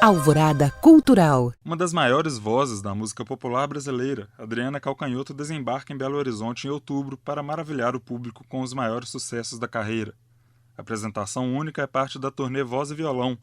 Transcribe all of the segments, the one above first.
Alvorada Cultural. Uma das maiores vozes da música popular brasileira, Adriana Calcanhoto desembarca em Belo Horizonte em outubro para maravilhar o público com os maiores sucessos da carreira. A apresentação única é parte da turnê Voz e Violão,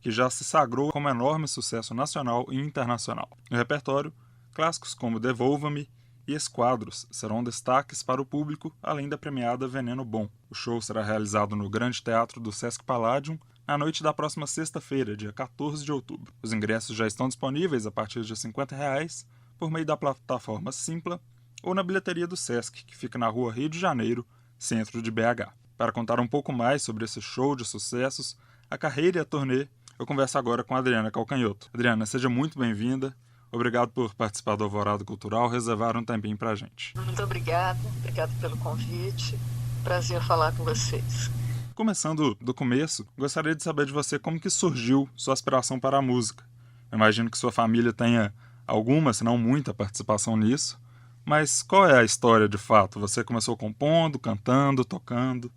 que já se sagrou como enorme sucesso nacional e internacional. No repertório, clássicos como Devolva-me e Esquadros serão destaques para o público, além da premiada Veneno Bom. O show será realizado no Grande Teatro do Sesc Palladium na noite da próxima sexta-feira, dia 14 de outubro. Os ingressos já estão disponíveis a partir de R$ 50 por meio da plataforma Simpla ou na bilheteria do Sesc, que fica na rua Rio de Janeiro, centro de BH. Para contar um pouco mais sobre esse show de sucessos, a carreira e a turnê, eu converso agora com a Adriana Calcanhoto. Adriana, seja muito bem-vinda. Obrigado por participar do Alvorada Cultural, reservar um tempinho pra gente. Muito obrigada pelo convite. Prazer falar com vocês. Começando do começo, gostaria de saber de você como que surgiu sua aspiração para a música. Eu imagino que sua família tenha alguma, se não muita, participação nisso, mas qual é a história de fato? Você começou compondo, cantando, tocando?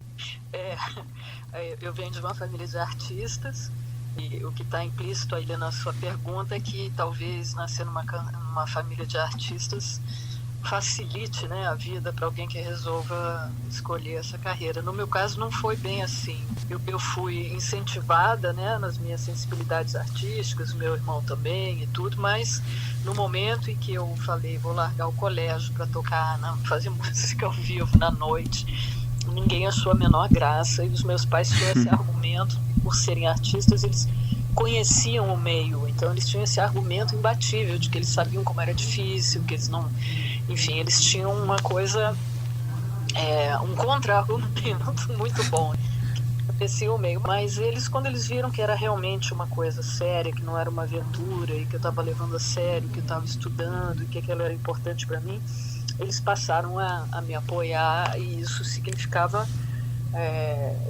Eu venho de uma família de artistas e o que está implícito aí na sua pergunta é que talvez nascer numa família de artistas facilite, né, a vida para alguém que resolva escolher essa carreira. No meu caso não foi bem assim. Eu fui incentivada, né, nas minhas sensibilidades artísticas, meu irmão também e tudo, mas no momento em que eu falei vou largar o colégio para tocar, fazer música ao vivo na noite, ninguém achou a menor graça e os meus pais tinham esse argumento, por serem artistas eles conheciam o meio, então eles tinham esse argumento imbatível de que eles sabiam como era difícil, que eles não... Enfim, eles tinham uma coisa, um contra-argumento muito bom. Apreciam o meio, mas eles, quando eles viram que era realmente uma coisa séria, que não era uma aventura, e que eu estava levando a sério, que eu estava estudando, e que aquilo era importante para mim, eles passaram a me apoiar, e isso significava,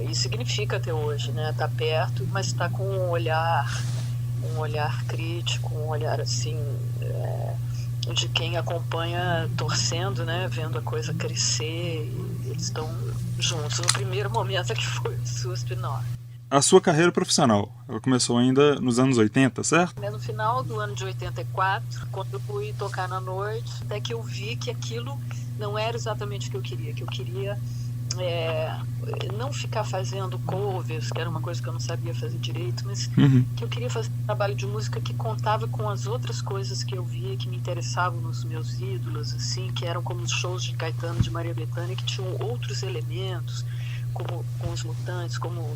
e significa até hoje, né? Estar perto, mas estar com um olhar crítico, um olhar assim... de quem acompanha torcendo, né, vendo a coisa crescer, e eles estão juntos. No primeiro momento que foi um susto enorme. A sua carreira profissional, ela começou ainda nos anos 80, certo? No final do ano de 84, quando eu fui tocar na noite, até que eu vi que aquilo não era exatamente o que eu queria não ficar fazendo covers, que era uma coisa que eu não sabia fazer direito, mas que eu queria fazer um trabalho de música que contava com as outras coisas que eu via, que me interessavam nos meus ídolos, assim, que eram como os shows de Caetano, de Maria Bethânia, que tinham outros elementos, como com os Mutantes, como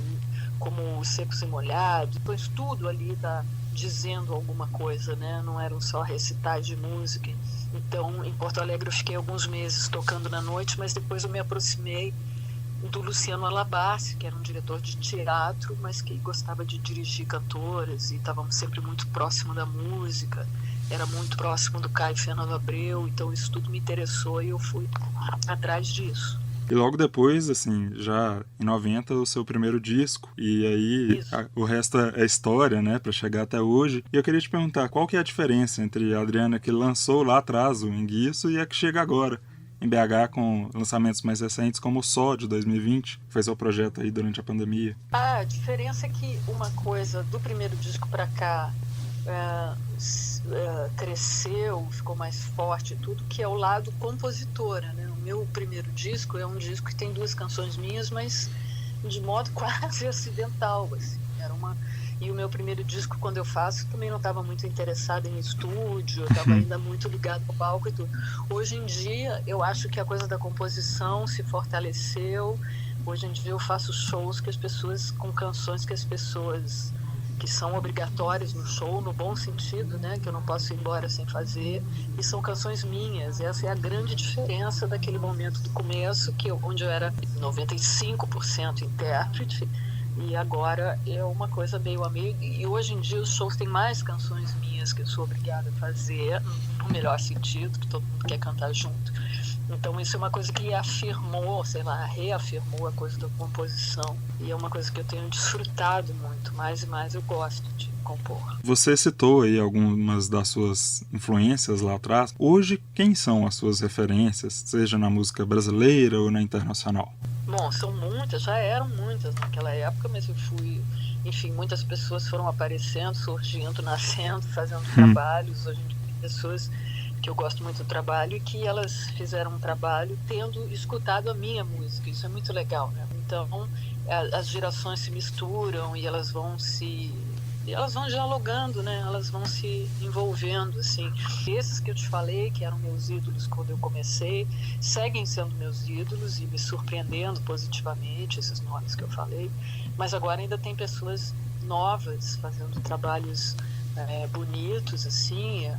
os Secos e Molhados, pois tudo ali está dizendo alguma coisa, né? Não eram só recitais de música. Então, em Porto Alegre eu fiquei alguns meses tocando na noite, mas depois eu me aproximei do Luciano Alabassi, que era um diretor de teatro, mas que gostava de dirigir cantoras, e estávamos sempre muito próximo da música, era muito próximo do Caio Fernando Abreu, então isso tudo me interessou e eu fui atrás disso. E logo depois, assim, já em 90, o seu primeiro disco, e aí o resto é história, né, para chegar até hoje. E eu queria te perguntar, qual que é a diferença entre a Adriana que lançou lá atrás o Enguiço e a que chega agora, em BH, com lançamentos mais recentes, como o Só, de 2020, que foi seu projeto aí durante a pandemia? A diferença é que uma coisa do primeiro disco para cá cresceu, ficou mais forte e tudo, que é o lado compositora, né? O meu primeiro disco é um disco que tem 2 canções minhas, mas de modo quase acidental, assim. E o meu primeiro disco, quando eu faço, também não estava muito interessada em estúdio, eu estava ainda muito ligado ao palco e tudo. Hoje em dia, eu acho que a coisa da composição se fortaleceu. Hoje em dia eu faço shows com canções que as pessoas... que são obrigatórias no show, no bom sentido, né, que eu não posso ir embora sem fazer, e são canções minhas. Essa é a grande diferença daquele momento do começo, onde eu era 95% intérprete, e agora é uma coisa meio a meio, e hoje em dia os shows têm mais canções minhas que eu sou obrigada a fazer, no melhor sentido, que todo mundo quer cantar junto. Então isso é uma coisa que reafirmou a coisa da composição. E é uma coisa que eu tenho desfrutado muito, mais e mais eu gosto de compor. Você citou aí algumas das suas influências lá atrás. Hoje, quem são as suas referências, seja na música brasileira ou na internacional? Bom, são muitas, já eram muitas naquela época, mas eu fui, enfim, muitas pessoas foram aparecendo, surgindo, nascendo, fazendo trabalhos. Hoje em dia, pessoas que eu gosto muito do trabalho e que elas fizeram um trabalho tendo escutado a minha música. Isso é muito legal, né? Então, as gerações se misturam e elas vão dialogando, né? Elas vão se envolvendo, assim. E esses que eu te falei, que eram meus ídolos quando eu comecei, seguem sendo meus ídolos e me surpreendendo positivamente, esses nomes que eu falei. Mas agora ainda tem pessoas novas fazendo trabalhos bonitos, assim.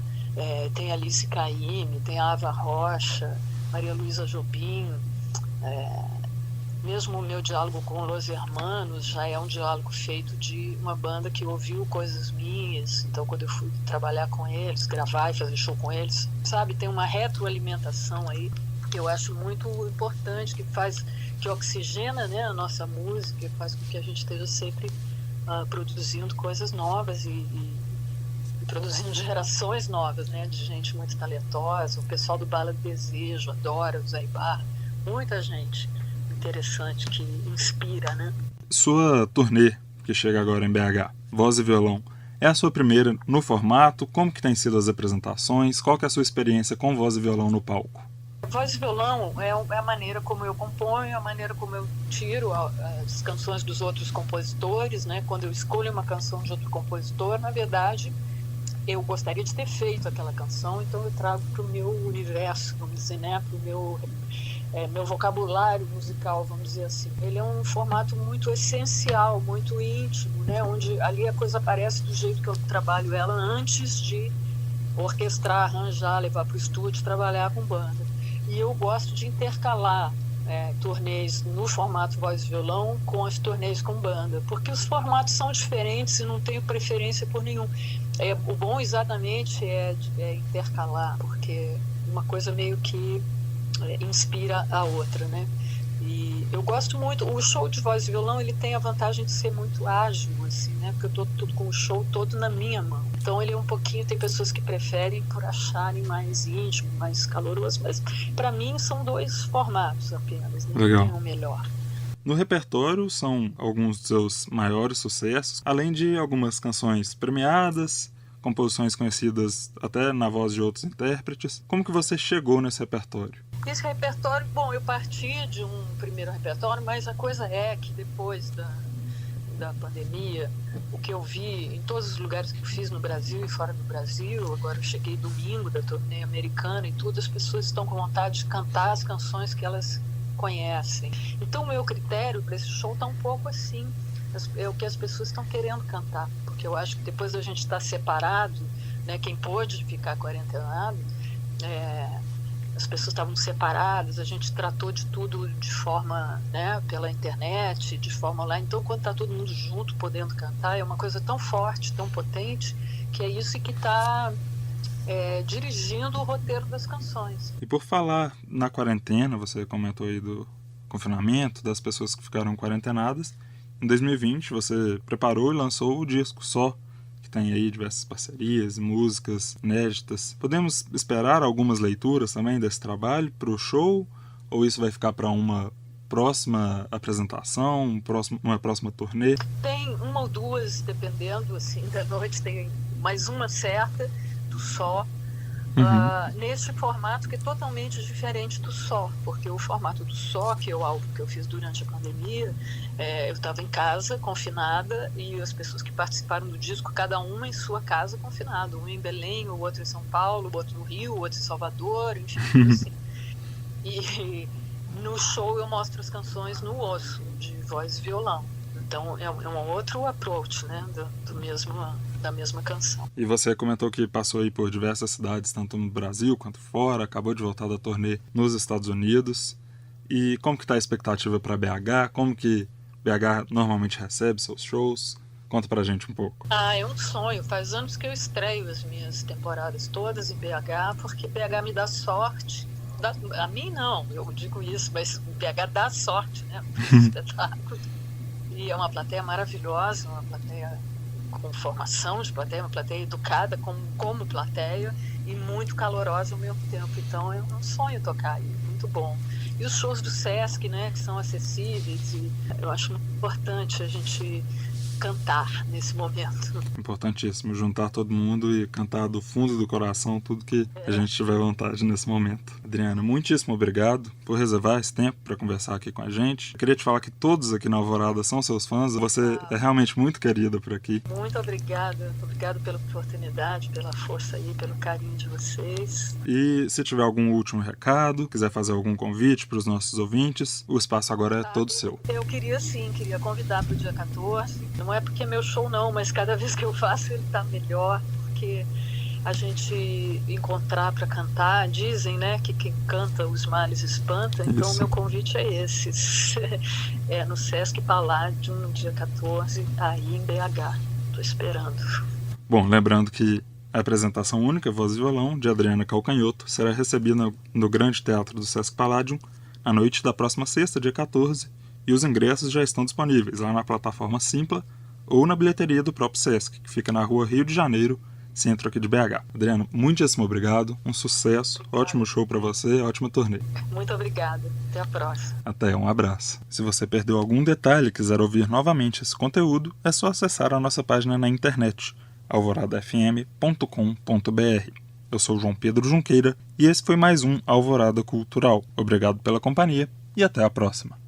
Tem Alice Caymmi, tem a Ava Rocha, Maria Luísa Jobim. Mesmo o meu diálogo com Los Hermanos já é um diálogo feito de uma banda que ouviu coisas minhas. Então, quando eu fui trabalhar com eles, gravar e fazer show com eles, sabe, tem uma retroalimentação aí que eu acho muito importante, que oxigena, né, a nossa música, e faz com que a gente esteja sempre produzindo coisas novas e produzindo gerações novas, né, de gente muito talentosa. O pessoal do Bala do Desejo adora o Zé Ibarra, muita gente interessante que inspira, né? Sua turnê, que chega agora em BH, Voz e Violão, é a sua primeira no formato? Como que tem sido as apresentações? Qual que é a sua experiência com voz e violão no palco? Voz e violão é a maneira como eu componho, a maneira como eu tiro as canções dos outros compositores, né? Quando eu escolho uma canção de outro compositor, na verdade, eu gostaria de ter feito aquela canção, então eu trago para o meu universo, vamos dizer, né? Para o meu vocabulário musical, vamos dizer assim. Ele é um formato muito essencial, muito íntimo, né? Onde ali a coisa aparece do jeito que eu trabalho ela antes de orquestrar, arranjar, levar para o estúdio, trabalhar com banda. E eu gosto de intercalar turnês no formato voz e violão com as turnês com banda, porque os formatos são diferentes e não tenho preferência por nenhum. O bom exatamente é intercalar, porque uma coisa meio que inspira a outra, né? E eu gosto muito. O show de voz e violão, ele tem a vantagem de ser muito ágil, assim, né? Porque eu tô tudo com o show todo na minha mão. Então ele é um pouquinho, tem pessoas que preferem por acharem mais íntimo, mais caloroso, mas para mim são dois formatos apenas, né? Legal. Não tem um melhor. No repertório são alguns dos seus maiores sucessos, além de algumas canções premiadas, composições conhecidas até na voz de outros intérpretes. Como que você chegou nesse repertório? Esse repertório, bom, eu parti de um primeiro repertório, mas a coisa é que depois da pandemia, o que eu vi em todos os lugares que eu fiz no Brasil e fora do Brasil, agora eu cheguei domingo da turnê americana e tudo, as pessoas estão com vontade de cantar as canções que elas conhecem. Então o meu critério para esse show está um pouco assim, é o que as pessoas estão querendo cantar, porque eu acho que depois da gente estar separado, né, quem pôde ficar quarentenado, as pessoas estavam separadas, a gente tratou de tudo de forma, né, pela internet, de forma online. Então, quando está todo mundo junto, podendo cantar, é uma coisa tão forte, tão potente, que é isso que está dirigindo o roteiro das canções. E por falar na quarentena, você comentou aí do confinamento, das pessoas que ficaram quarentenadas. Em 2020, você preparou e lançou o disco Só, que tem aí diversas parcerias, músicas inéditas. Podemos esperar algumas leituras também desse trabalho para o show? Ou isso vai ficar para uma próxima apresentação, uma próxima turnê? Tem uma ou duas, dependendo assim, da noite, tem mais uma certa do Só. Nesse formato que é totalmente diferente do Só, porque o formato do Só, que é o álbum que eu fiz durante a pandemia, eu estava em casa, confinada, e as pessoas que participaram do disco, cada uma em sua casa confinada, um em Belém, o outro em São Paulo, o outro no Rio, o outro em Salvador, enfim, tudo assim. E no show eu mostro as canções no osso, de voz e violão. Então é um outro approach, né, da mesma canção. E você comentou que passou aí por diversas cidades, tanto no Brasil quanto fora, acabou de voltar da turnê nos Estados Unidos. E como que está a expectativa para BH? Como que BH normalmente recebe seus shows? Conta pra gente um pouco. É um sonho. Faz anos que eu estreio as minhas temporadas todas em BH, porque BH me dá sorte. A mim não, eu digo isso, mas BH dá sorte, né? Espetáculo. E é uma plateia maravilhosa, uma plateia com formação de plateia, uma plateia educada como plateia e muito calorosa ao mesmo tempo. Então é um sonho tocar aí. muito bom. E os shows do Sesc, né, que são acessíveis, e eu acho muito importante a gente cantar nesse momento. Importantíssimo, juntar todo mundo e cantar do fundo do coração tudo que a gente tiver vontade nesse momento. Adriana, muitíssimo obrigado por reservar esse tempo para conversar aqui com a gente. Eu queria te falar que todos aqui na Alvorada são seus fãs, você é realmente muito querida por aqui. Muito obrigada pela oportunidade, pela força aí, pelo carinho de vocês. E se tiver algum último recado, quiser fazer algum convite para os nossos ouvintes, o espaço agora é todo seu. Eu queria convidar para o dia 14. Não é porque é meu show não, mas cada vez que eu faço ele tá melhor, porque a gente encontrar para cantar, dizem, né, que quem canta os males espanta. Então o meu convite é esse, é no Sesc Palladium, no dia 14, aí em BH. Tô esperando. Bom, lembrando que a apresentação única, Voz e Violão, de Adriana Calcanhoto, será recebida no Grande Teatro do Sesc Palladium à noite da próxima sexta, dia 14, e os ingressos já estão disponíveis lá na plataforma Simpla ou na bilheteria do próprio Sesc, que fica na rua Rio de Janeiro, centro aqui de BH. Adriana, muitíssimo obrigado, um sucesso, ótimo show para você, ótima turnê. Muito obrigada, até a próxima. Até, um abraço. Se você perdeu algum detalhe e quiser ouvir novamente esse conteúdo, é só acessar a nossa página na internet, alvoradafm.com.br. Eu sou João Pedro Junqueira e esse foi mais um Alvorada Cultural. Obrigado pela companhia e até a próxima.